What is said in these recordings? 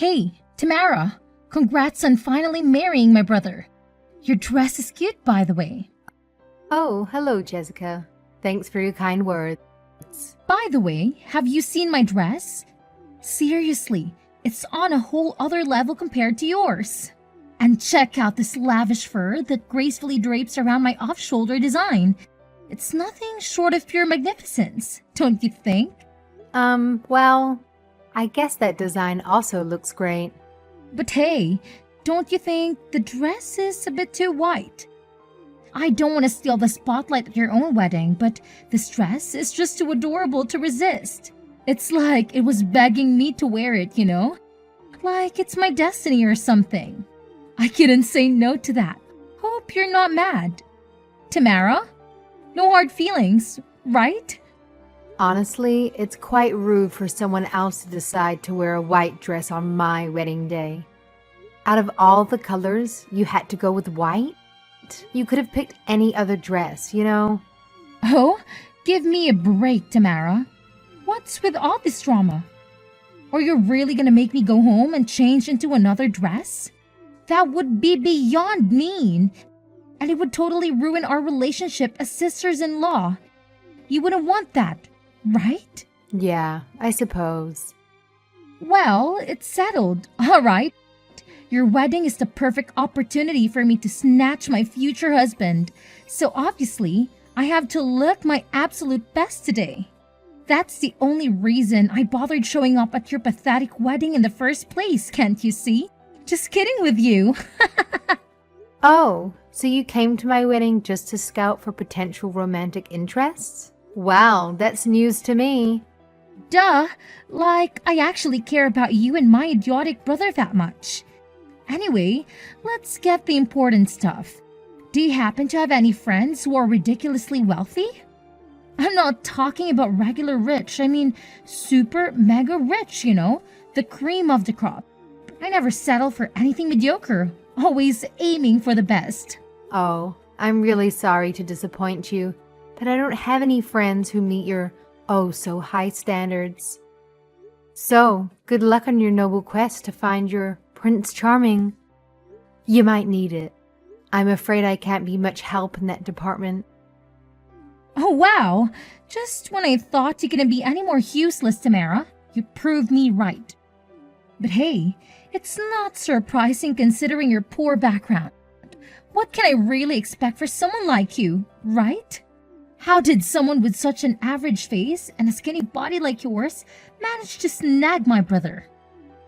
Hey, Tamara, congrats on finally marrying my brother. Your dress is cute, by the way. Oh, hello, Jessica. Thanks for your kind words. By the way, have you seen my dress? Seriously, it's on a whole other level compared to yours. And check out this lavish fur that gracefully drapes around my off-shoulder design. It's nothing short of pure magnificence, don't you think? Well, I guess that design also looks great. But hey, don't you think the dress is a bit too white? I don't want to steal the spotlight at your own wedding, but this dress is just too adorable to resist. It's like it was begging me to wear it, you know? Like it's my destiny or something. I couldn't say no to that. Hope you're not mad. Tamara? No hard feelings, right? Honestly, it's quite rude for someone else to decide to wear a white dress on my wedding day. Out of all the colors, you had to go with white? You could have picked any other dress, you know? Oh, give me a break, Tamara. What's with all this drama? Are you really gonna make me go home and change into another dress? That would be beyond mean, and it would totally ruin our relationship as sisters-in-law. You wouldn't want that, right? Yeah, I suppose. Well, it's settled, all right. Your wedding is the perfect opportunity for me to snatch my future husband, so obviously, I have to look my absolute best today. That's the only reason I bothered showing up at your pathetic wedding in the first place, can't you see? Just kidding with you. Oh, so you came to my wedding just to scout for potential romantic interests? Wow, that's news to me. Duh, like I actually care about you and my idiotic brother that much. Anyway, let's get the important stuff. Do you happen to have any friends who are ridiculously wealthy? I'm not talking about regular rich, I mean super mega rich, you know, the cream of the crop. I never settle for anything mediocre, always aiming for the best. Oh, I'm really sorry to disappoint you, but I don't have any friends who meet your oh so high standards. So, good luck on your noble quest to find your Prince Charming. You might need it. I'm afraid I can't be much help in that department. Oh wow, just when I thought you couldn't be any more useless, Tamara, you proved me right. But hey, it's not surprising considering your poor background. What can I really expect for someone like you, right? How did someone with such an average face and a skinny body like yours manage to snag my brother?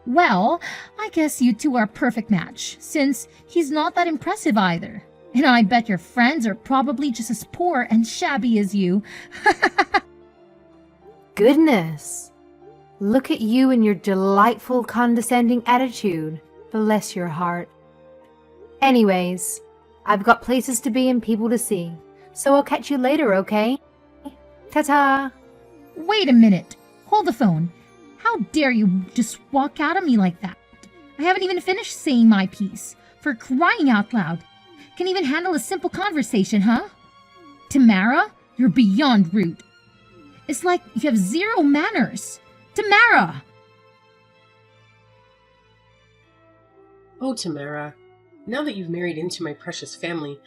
Well, I guess you two are a perfect match, since he's not that impressive either. And I bet your friends are probably just as poor and shabby as you. Goodness! Look at you and your delightful condescending attitude. Bless your heart. Anyways, I've got places to be and people to see, so I'll catch you later, okay? Ta-ta! Wait a minute. Hold the phone. How dare you just walk out on me like that? I haven't even finished saying my piece. For crying out loud. Can even handle a simple conversation, huh? Tamara, you're beyond rude. It's like you have zero manners. Tamara! Oh, Tamara, now that you've married into my precious family,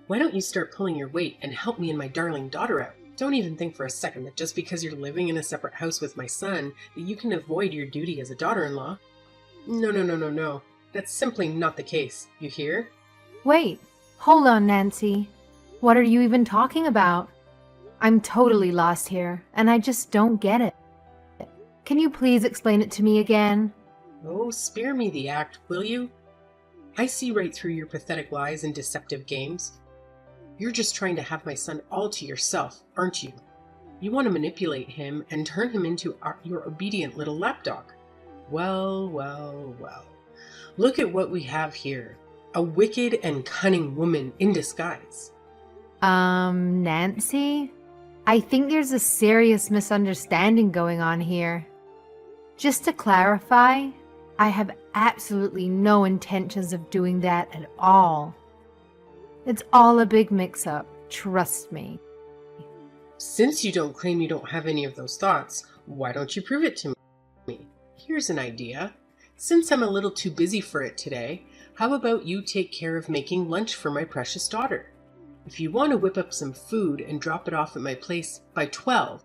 why don't you start pulling your weight and help me and my darling daughter out? Don't even think for a second that just because you're living in a separate house with my son, that you can avoid your duty as a daughter-in-law. No. That's simply not the case. You hear? Wait, hold on, Nancy. What are you even talking about? I'm totally lost here, and I just don't get it. Can you please explain it to me again? Oh, spare me the act, will you? I see right through your pathetic lies and deceptive games. You're just trying to have my son all to yourself, aren't you? You want to manipulate him and turn him into your obedient little lapdog. Well. Look at what we have here. A wicked and cunning woman in disguise. Nancy? I think there's a serious misunderstanding going on here. Just to clarify, I have absolutely no intentions of doing that at all. It's all a big mix-up, trust me. Since you don't claim you don't have any of those thoughts, why don't you prove it to me? Here's an idea. Since I'm a little too busy for it today, how about you take care of making lunch for my precious daughter? If you want to whip up some food and drop it off at my place by 12,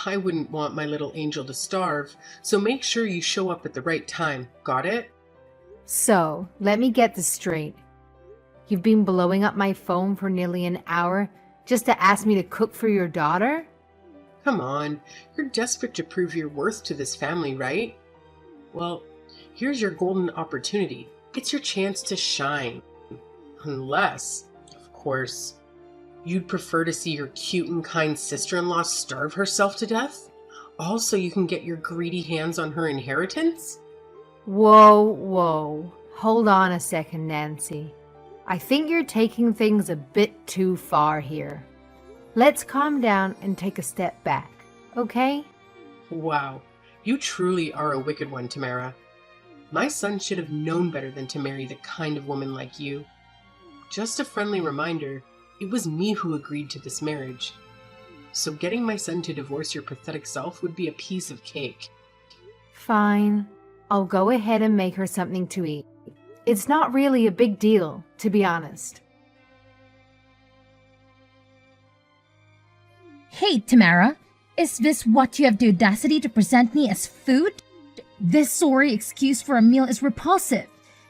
I wouldn't want my little angel to starve, so make sure you show up at the right time. Got it? So, let me get this straight. You've been blowing up my phone for nearly an hour just to ask me to cook for your daughter? Come on, you're desperate to prove your worth to this family, right? Well, here's your golden opportunity. It's your chance to shine. Unless, of course, you'd prefer to see your cute and kind sister-in-law starve herself to death? All so you can get your greedy hands on her inheritance? Whoa. Hold on a second, Nancy. I think you're taking things a bit too far here. Let's calm down and take a step back, okay? Wow, you truly are a wicked one, Tamara. My son should have known better than to marry the kind of woman like you. Just a friendly reminder, it was me who agreed to this marriage. So getting my son to divorce your pathetic self would be a piece of cake. Fine. I'll go ahead and make her something to eat. It's not really a big deal, to be honest. Hey, Tamara, is this what you have the audacity to present me as food? This sorry excuse for a meal is repulsive.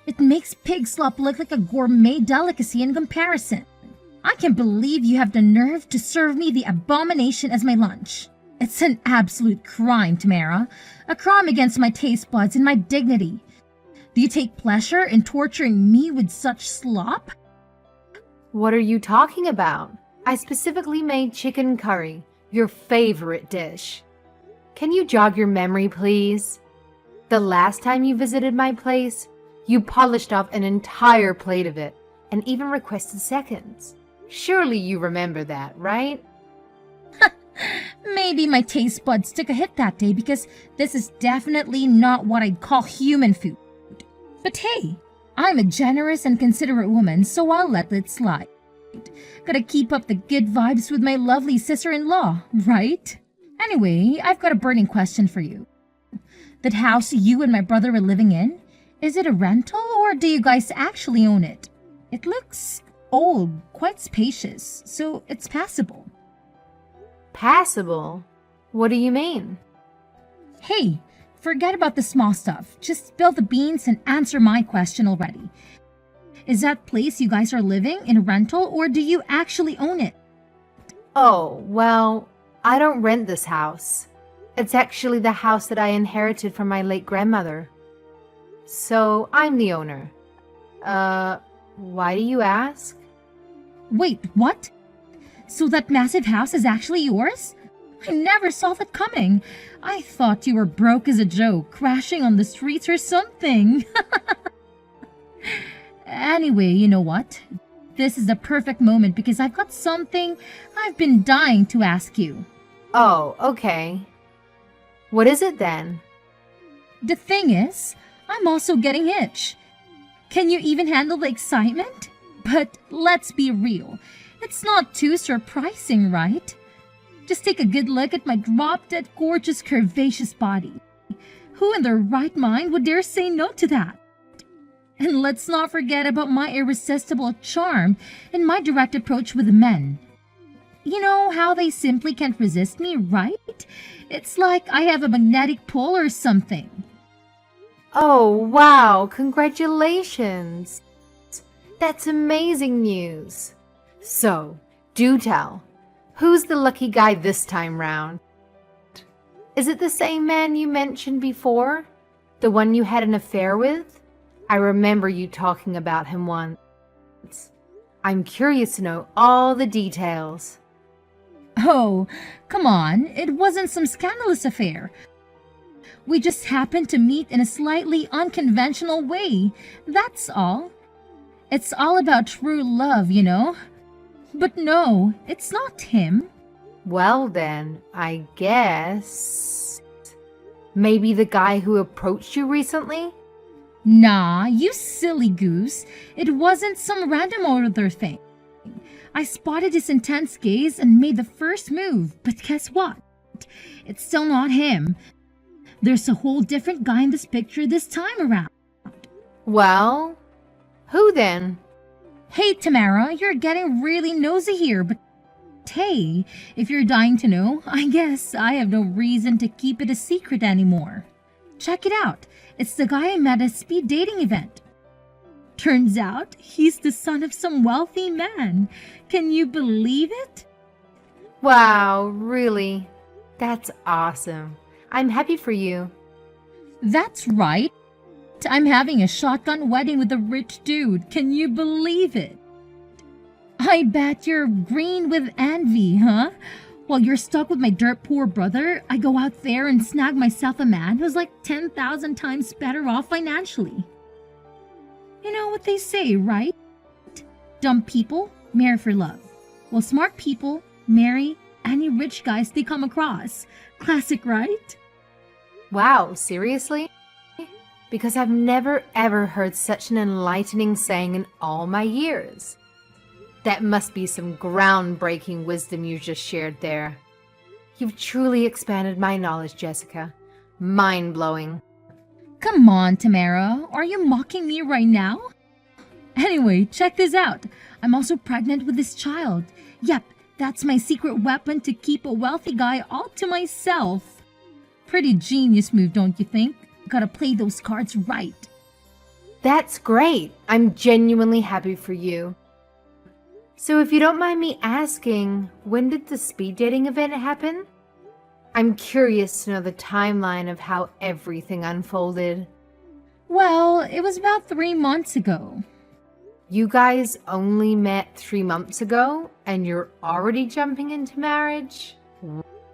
It makes pig slop look like a gourmet delicacy in comparison. I can't believe you have the nerve to serve me the abomination as my lunch. It's an absolute crime, Tamara. A crime against my taste buds and my dignity. Do you take pleasure in torturing me with such slop? What are you talking about? I specifically made chicken curry, your favorite dish. Can you jog your memory, please? The last time you visited my place, you polished off an entire plate of it and even requested seconds. Surely you remember that, right? Maybe my taste buds took a hit that day because this is definitely not what I'd call human food. But hey, I'm a generous and considerate woman, so I'll let it slide. Gotta keep up the good vibes with my lovely sister-in-law, right? Anyway, I've got a burning question for you. That house you and my brother are living in, is it a rental or do you guys actually own it? It looks old, quite spacious, so it's passable. Passable? What do you mean? Hey, forget about the small stuff. Just spill the beans and answer my question already. Is that place you guys are living in a rental or do you actually own it? Oh, well, I don't rent this house. It's actually the house that I inherited from my late grandmother. So I'm the owner. Why do you ask? Wait, what? So that massive house is actually yours? I never saw that coming. I thought you were broke as a joke, crashing on the streets or something. Anyway, you know what? This is the perfect moment because I've got something I've been dying to ask you. Oh, okay. What is it then? The thing is, I'm also getting hitched. Can you even handle the excitement? But let's be real. It's not too surprising, right? Just take a good look at my drop-dead gorgeous curvaceous body. Who in their right mind would dare say no to that? And let's not forget about my irresistible charm and my direct approach with men. You know how they simply can't resist me, right? It's like I have a magnetic pull or something. Oh, wow, congratulations. That's amazing news. So, do tell, who's the lucky guy this time round? Is it the same man you mentioned before? The one you had an affair with? I remember you talking about him once. I'm curious to know all the details. Oh, come on, it wasn't some scandalous affair. We just happened to meet in a slightly unconventional way, that's all. It's all about true love, you know. But no, it's not him. Well then, I guess... Maybe the guy who approached you recently? Nah, you silly goose. It wasn't some random other thing. I spotted his intense gaze and made the first move, but guess what? It's still not him. There's a whole different guy in this picture this time around. Well, who then? Hey, Tamara, you're getting really nosy here, but hey, if you're dying to know, I guess I have no reason to keep it a secret anymore. Check it out. It's the guy I met at a speed dating event. Turns out he's the son of some wealthy man. Can you believe it? Wow, really? That's awesome. I'm happy for you. That's right. I'm having a shotgun wedding with a rich dude. Can you believe it? I bet you're green with envy, huh? While you're stuck with my dirt poor brother, I go out there and snag myself a man who's like 10,000 times better off financially. You know what they say, right? Dumb people marry for love, while smart people marry any rich guys they come across. Classic, right? Wow, seriously? Because I've never ever heard such an enlightening saying in all my years. That must be some groundbreaking wisdom you just shared there. You've truly expanded my knowledge, Jessica. Mind-blowing. Come on, Tamara. Are you mocking me right now? Anyway, check this out. I'm also pregnant with this child. Yep, that's my secret weapon to keep a wealthy guy all to myself. Pretty genius move, don't you think? Gotta play those cards right. That's great. I'm genuinely happy for you. So if you don't mind me asking, when did the speed dating event happen? I'm curious to know the timeline of how everything unfolded. Well, it was about 3 months ago. You guys only met 3 months ago and you're already jumping into marriage?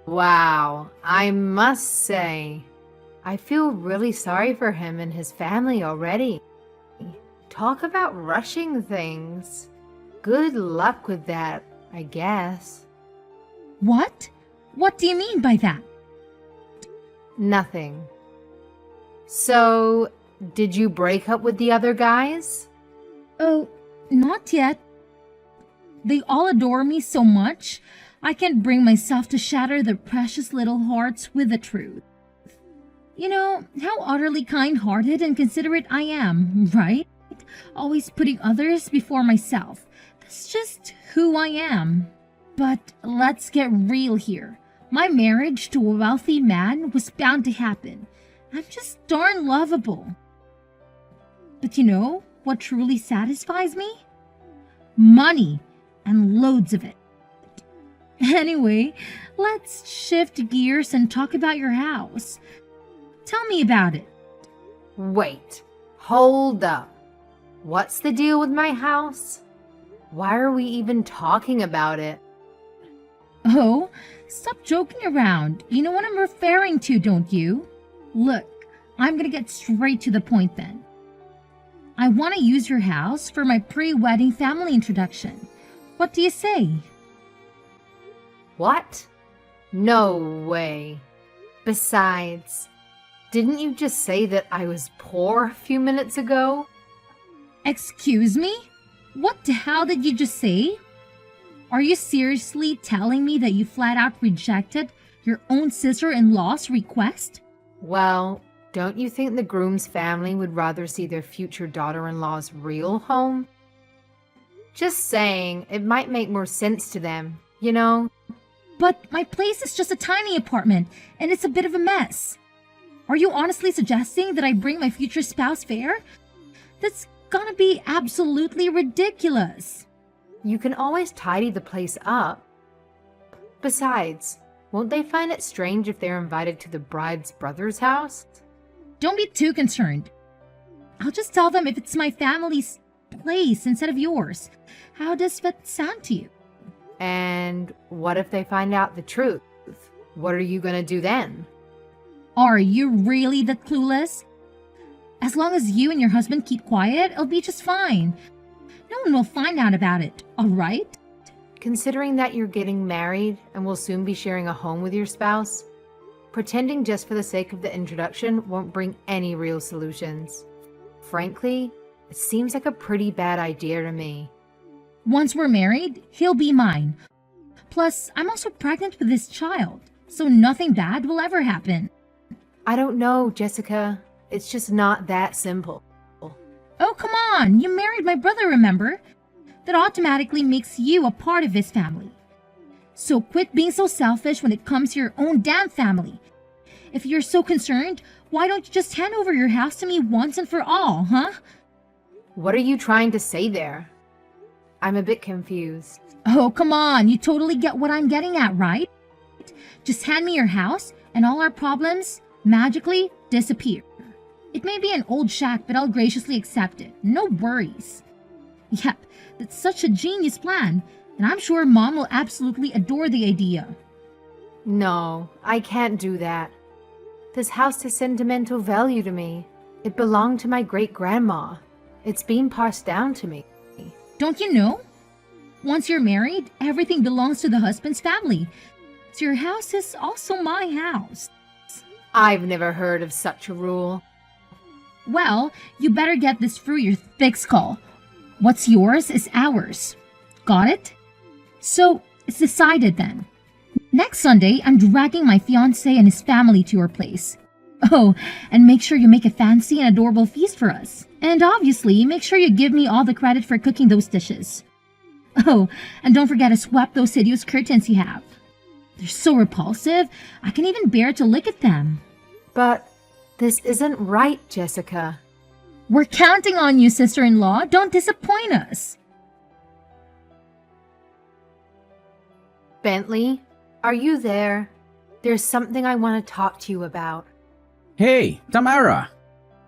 Wow, I must say, I feel really sorry for him and his family already. Talk about rushing things. Good luck with that, I guess. What? What do you mean by that? Nothing. So, did you break up with the other guys? Oh, not yet. They all adore me so much, I can't bring myself to shatter their precious little hearts with the truth. You know how utterly kind-hearted and considerate I am, right? Always putting others before myself. That's just who I am. But let's get real here. My marriage to a wealthy man was bound to happen. I'm just darn lovable. But you know what truly satisfies me? Money, and loads of it. Anyway, let's shift gears and talk about your house. Tell me about it. Wait, hold up. What's the deal with my house? Why are we even talking about it? Oh, stop joking around. You know what I'm referring to, don't you? Look, I'm gonna get straight to the point then. I want to use your house for my pre-wedding family introduction. What do you say? What? No way. Besides, didn't you just say that I was poor a few minutes ago? Excuse me? What the hell did you just say? Are you seriously telling me that you flat out rejected your own sister-in-law's request? Well, don't you think the groom's family would rather see their future daughter-in-law's real home? Just saying, it might make more sense to them, you know? But my place is just a tiny apartment, and it's a bit of a mess. Are you honestly suggesting that I bring my future spouse there? That's gonna be absolutely ridiculous. You can always tidy the place up. Besides, won't they find it strange if they're invited to the bride's brother's house? Don't be too concerned. I'll just tell them if it's my family's place instead of yours. How does that sound to you? And what if they find out the truth? What are you gonna do then? Are you really that clueless? As long as you and your husband keep quiet, it'll be just fine. No one will find out about it, all right? Considering that you're getting married and will soon be sharing a home with your spouse, pretending just for the sake of the introduction won't bring any real solutions. Frankly, it seems like a pretty bad idea to me. Once we're married, he'll be mine. Plus, I'm also pregnant with this child, so nothing bad will ever happen. I don't know, Jessica. It's just not that simple. Oh, come on! You married my brother, remember? That automatically makes you a part of his family. So quit being so selfish when it comes to your own damn family. If you're so concerned, why don't you just hand over your house to me once and for all, huh? What are you trying to say there? I'm a bit confused. Oh, come on, you totally get what I'm getting at, right? Just hand me your house, and all our problems magically disappear. It may be an old shack, but I'll graciously accept it. No worries. Yep, that's such a genius plan, and I'm sure Mom will absolutely adore the idea. No, I can't do that. This house has sentimental value to me. It belonged to my great-grandma. It's been passed down to me. Don't you know? Once you're married, everything belongs to the husband's family. So your house is also my house. I've never heard of such a rule. Well, you better get this through your thick skull. What's yours is ours. Got it? So, it's decided then. Next Sunday, I'm dragging my fiancé and his family to your place. Oh, and make sure you make a fancy and adorable feast for us. And obviously, make sure you give me all the credit for cooking those dishes. Oh, and don't forget to swap those hideous curtains you have. They're so repulsive, I can't even bear to look at them. But this isn't right, Jessica. We're counting on you, sister-in-law. Don't disappoint us. Bentley, are you there? There's something I want to talk to you about. Hey, Tamara!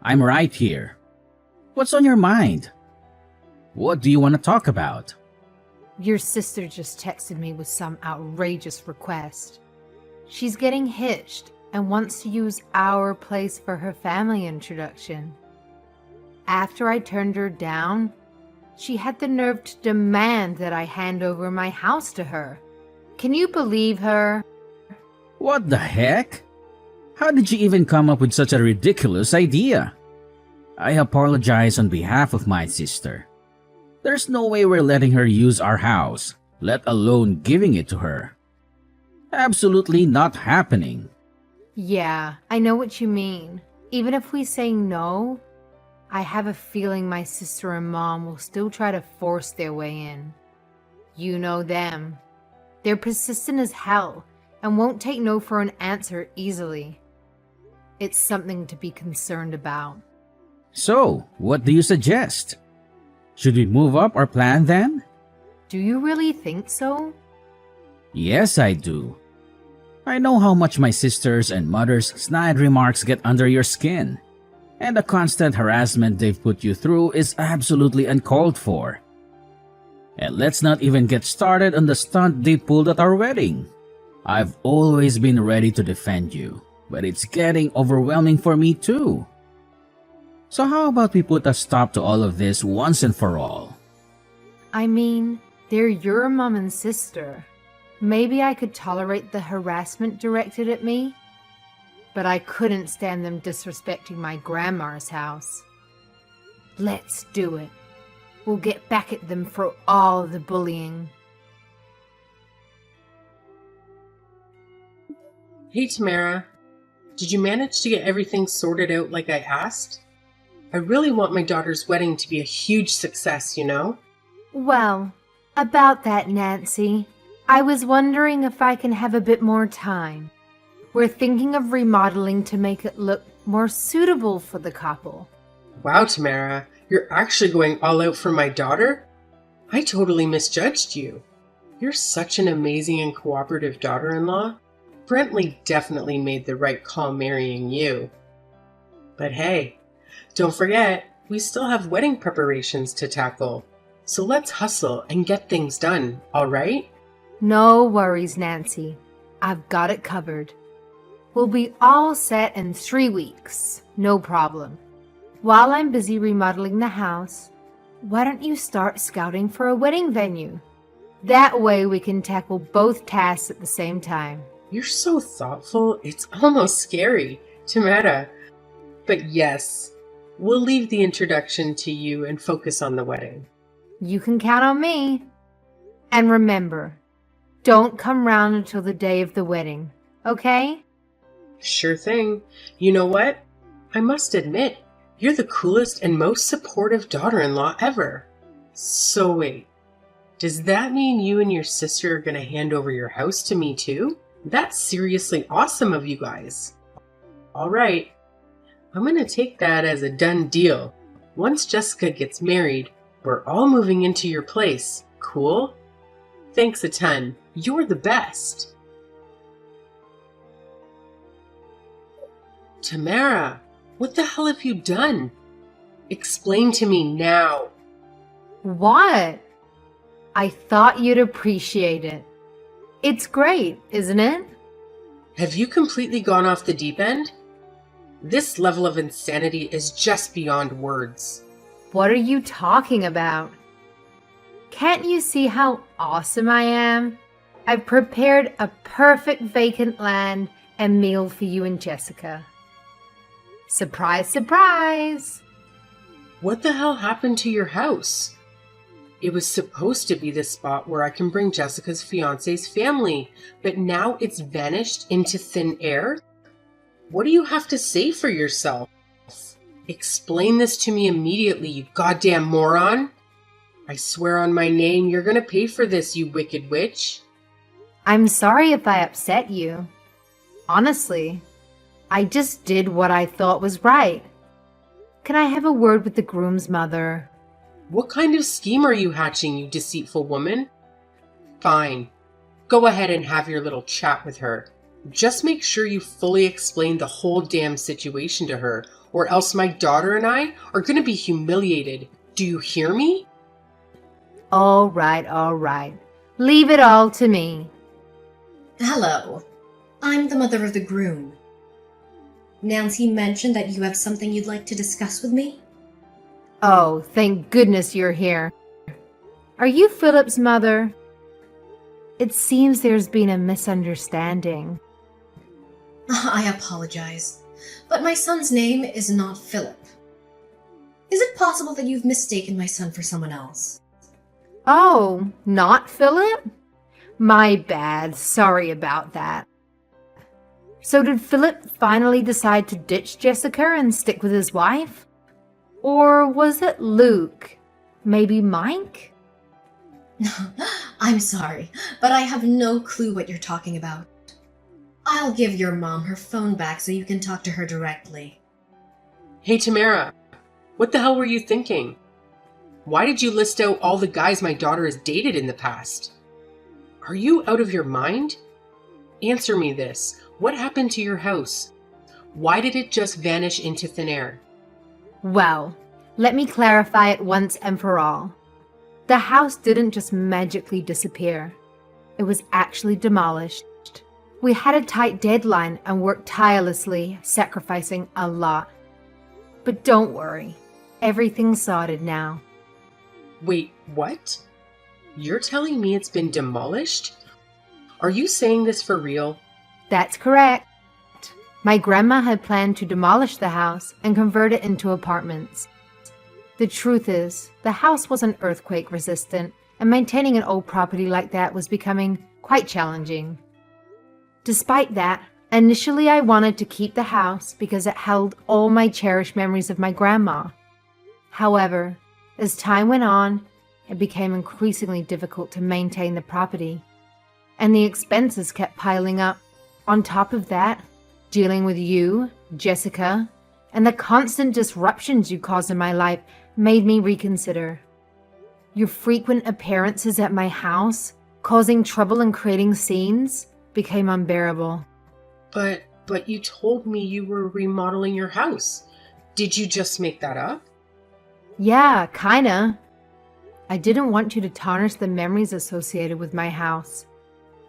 I'm right here. What's on your mind? What do you want to talk about? Your sister just texted me with some outrageous request. She's getting hitched and wants to use our place for her family introduction. After I turned her down, she had the nerve to demand that I hand over my house to her. Can you believe her? What the heck? How did you even come up with such a ridiculous idea? I apologize on behalf of my sister. There's no way we're letting her use our house, let alone giving it to her. Absolutely not happening. Yeah, I know what you mean. Even if we say no, I have a feeling my sister and mom will still try to force their way in. You know them. They're persistent as hell and won't take no for an answer easily. It's something to be concerned about. So, what do you suggest? Should we move up our plan then? Do you really think so? Yes, I do. I know how much my sister's and mother's snide remarks get under your skin, and the constant harassment they've put you through is absolutely uncalled for. And let's not even get started on the stunt they pulled at our wedding. I've always been ready to defend you, but it's getting overwhelming for me too. So how about we put a stop to all of this once and for all? I mean, they're your mom and sister. Maybe I could tolerate the harassment directed at me, but I couldn't stand them disrespecting my grandma's house. Let's do it. We'll get back at them for all the bullying. Hey, Tamara. Did you manage to get everything sorted out like I asked? I really want my daughter's wedding to be a huge success, you know? Well, about that, Nancy, I was wondering if I can have a bit more time. We're thinking of remodeling to make it look more suitable for the couple. Wow, Tamara, you're actually going all out for my daughter? I totally misjudged you. You're such an amazing and cooperative daughter-in-law. Brentley definitely made the right call marrying you. But hey, don't forget, we still have wedding preparations to tackle. So let's hustle and get things done, all right? No worries, Nancy. I've got it covered. We'll be all set in 3 weeks. No problem. While I'm busy remodeling the house, why don't you start scouting for a wedding venue? That way we can tackle both tasks at the same time. You're so thoughtful, it's almost scary, Tamara. But yes, we'll leave the introduction to you and focus on the wedding. You can count on me. And remember, don't come round until the day of the wedding, okay? Sure thing. You know what? I must admit, you're the coolest and most supportive daughter-in-law ever. So wait, does that mean you and your sister are going to hand over your house to me too? That's seriously awesome of you guys. All right, I'm going to take that as a done deal. Once Jessica gets married, we're all moving into your place. Cool? Thanks a ton. You're the best. Tamara, what the hell have you done? Explain to me now. What? I thought you'd appreciate it. It's great, isn't it? Have you completely gone off the deep end? This level of insanity is just beyond words. What are you talking about? Can't you see how awesome I am? I've prepared a perfect vacant land and meal for you and Jessica. Surprise, surprise! What the hell happened to your house? It was supposed to be the spot where I can bring Jessica's fiance's family, but now it's vanished into thin air? What do you have to say for yourself? Explain this to me immediately, you goddamn moron! I swear on my name, you're gonna pay for this, you wicked witch. I'm sorry if I upset you. Honestly, I just did what I thought was right. Can I have a word with the groom's mother? What kind of scheme are you hatching, you deceitful woman? Fine. Go ahead and have your little chat with her. Just make sure you fully explain the whole damn situation to her, or else my daughter and I are going to be humiliated. Do you hear me? All right. Leave it all to me. Hello. I'm the mother of the groom. Nancy mentioned that you have something you'd like to discuss with me? Oh, thank goodness you're here. Are you Philip's mother? It seems there's been a misunderstanding. I apologize, but my son's name is not Philip. Is it possible that you've mistaken my son for someone else? Oh, not Philip? My bad. Sorry about that. So did Philip finally decide to ditch Jessica and stick with his wife? Or was it Luke? Maybe Mike? I'm sorry, but I have no clue what you're talking about. I'll give your mom her phone back so you can talk to her directly. Hey Tamara, what the hell were you thinking? Why did you list out all the guys my daughter has dated in the past? Are you out of your mind? Answer me this. What happened to your house? Why did it just vanish into thin air? Well, let me clarify it once and for all. The house didn't just magically disappear. It was actually demolished. We had a tight deadline and worked tirelessly, sacrificing a lot. But don't worry, everything's sorted now. Wait, what? You're telling me it's been demolished? Are you saying this for real? That's correct. My grandma had planned to demolish the house and convert it into apartments. The truth is, the house wasn't earthquake resistant, and maintaining an old property like that was becoming quite challenging. Despite that, initially I wanted to keep the house because it held all my cherished memories of my grandma. However, as time went on, it became increasingly difficult to maintain the property, and the expenses kept piling up. On top of that, dealing with you, Jessica, and the constant disruptions you caused in my life made me reconsider. Your frequent appearances at my house, causing trouble and creating scenes, became unbearable. But you told me you were remodeling your house. Did you just make that up? Yeah, kinda. I didn't want you to tarnish the memories associated with my house.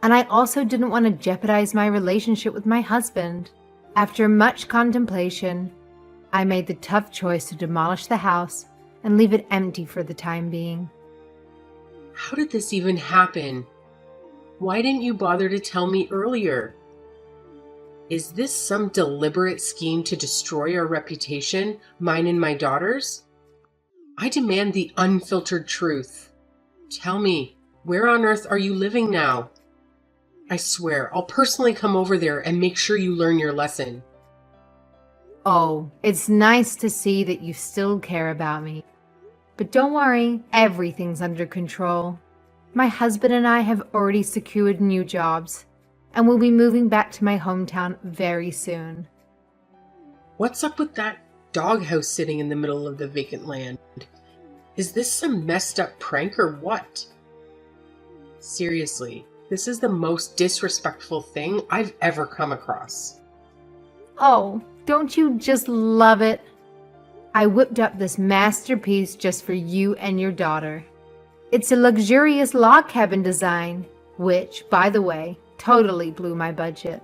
And I also didn't want to jeopardize my relationship with my husband. After much contemplation, I made the tough choice to demolish the house and leave it empty for the time being. How did this even happen? Why didn't you bother to tell me earlier? Is this some deliberate scheme to destroy our reputation, mine and my daughter's? I demand the unfiltered truth. Tell me, where on earth are you living now? I swear, I'll personally come over there and make sure you learn your lesson. Oh, it's nice to see that you still care about me. But don't worry, everything's under control. My husband and I have already secured new jobs, and we'll be moving back to my hometown very soon. What's up with that doghouse sitting in the middle of the vacant land? Is this some messed up prank or what? Seriously, this is the most disrespectful thing I've ever come across. Oh, don't you just love it? I whipped up this masterpiece just for you and your daughter. It's a luxurious log cabin design, which, by the way, totally blew my budget.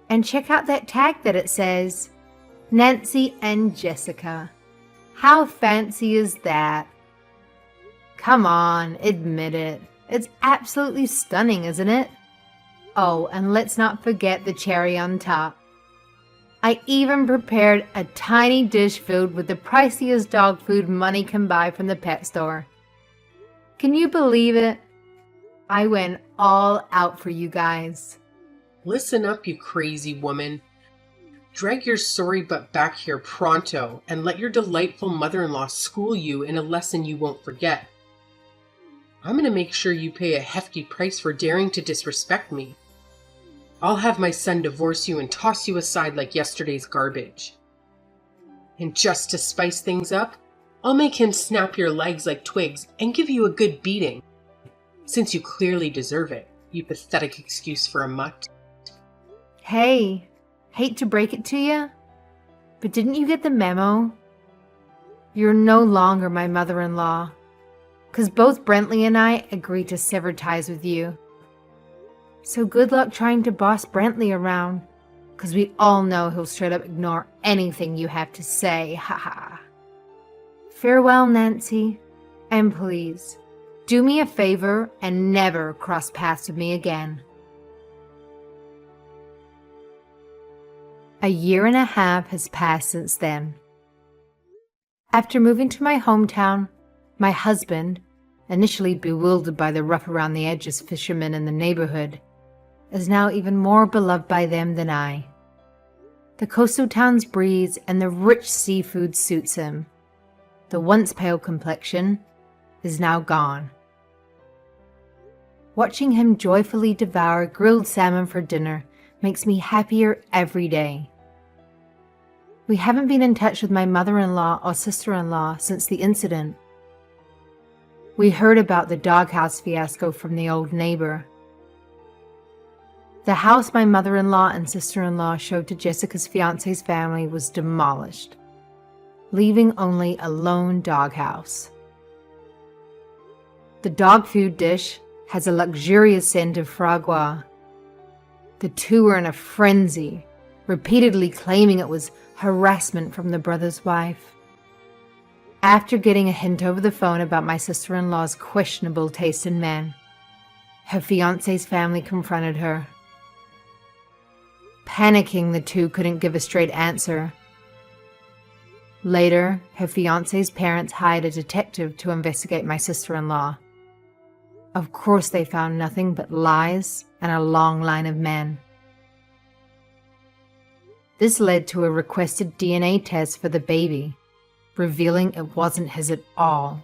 And check out that tag that it says, Nancy and Jessica. How fancy is that? Come on, admit it. It's absolutely stunning, isn't it? Oh, and let's not forget the cherry on top. I even prepared a tiny dish filled with the priciest dog food money can buy from the pet store. Can you believe it? I went all out for you guys. Listen up, you crazy woman. Drag your sorry butt back here pronto and let your delightful mother-in-law school you in a lesson you won't forget. I'm going to make sure you pay a hefty price for daring to disrespect me. I'll have my son divorce you and toss you aside like yesterday's garbage. And just to spice things up, I'll make him snap your legs like twigs and give you a good beating. Since you clearly deserve it, you pathetic excuse for a mutt. Hey, hate to break it to you, but didn't you get the memo? You're no longer my mother-in-law, because both Brentley and I agreed to sever ties with you. So good luck trying to boss Brentley around, because we all know he'll straight up ignore anything you have to say, haha. Farewell, Nancy, and please, do me a favor and never cross paths with me again. A year and a half has passed since then. After moving to my hometown, my husband, initially bewildered by the rough around the edges fishermen in the neighborhood, is now even more beloved by them than I. The coastal town's breeze and the rich seafood suits him. The once pale complexion is now gone. Watching him joyfully devour grilled salmon for dinner makes me happier every day. We haven't been in touch with my mother-in-law or sister-in-law since the incident. We heard about the doghouse fiasco from the old neighbor. The house my mother-in-law and sister-in-law showed to Jessica's fiance's family was demolished, leaving only a lone doghouse. The dog food dish has a luxurious scent of foie gras. The two were in a frenzy, repeatedly claiming it was harassment from the brother's wife. After getting a hint over the phone about my sister-in-law's questionable taste in men, her fiance's family confronted her. Panicking, the two couldn't give a straight answer. Later, her fiance's parents hired a detective to investigate my sister-in-law. Of course, they found nothing but lies and a long line of men. This led to a requested DNA test for the baby, revealing it wasn't his at all.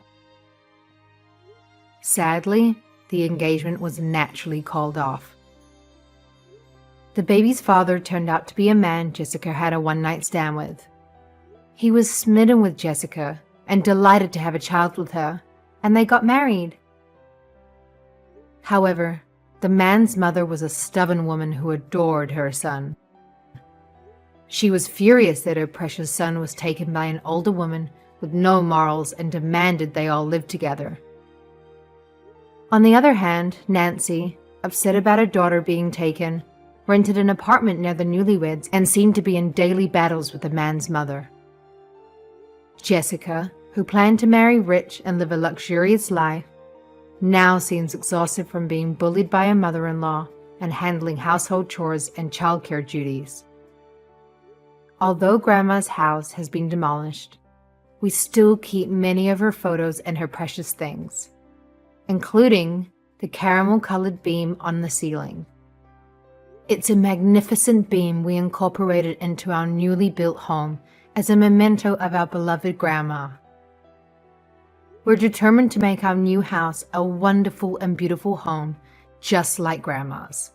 Sadly, the engagement was naturally called off. The baby's father turned out to be a man Jessica had a one-night stand with. He was smitten with Jessica and delighted to have a child with her, and they got married. However, the man's mother was a stubborn woman who adored her son. She was furious that her precious son was taken by an older woman with no morals and demanded they all live together. On the other hand, Nancy, upset about her daughter being taken, rented an apartment near the newlyweds and seemed to be in daily battles with the man's mother. Jessica, who planned to marry rich and live a luxurious life, now seems exhausted from being bullied by her mother-in-law and handling household chores and childcare duties. Although Grandma's house has been demolished, we still keep many of her photos and her precious things, including the caramel-colored beam on the ceiling. It's a magnificent beam we incorporated into our newly built home as a memento of our beloved grandma. We're determined to make our new house a wonderful and beautiful home, just like Grandma's.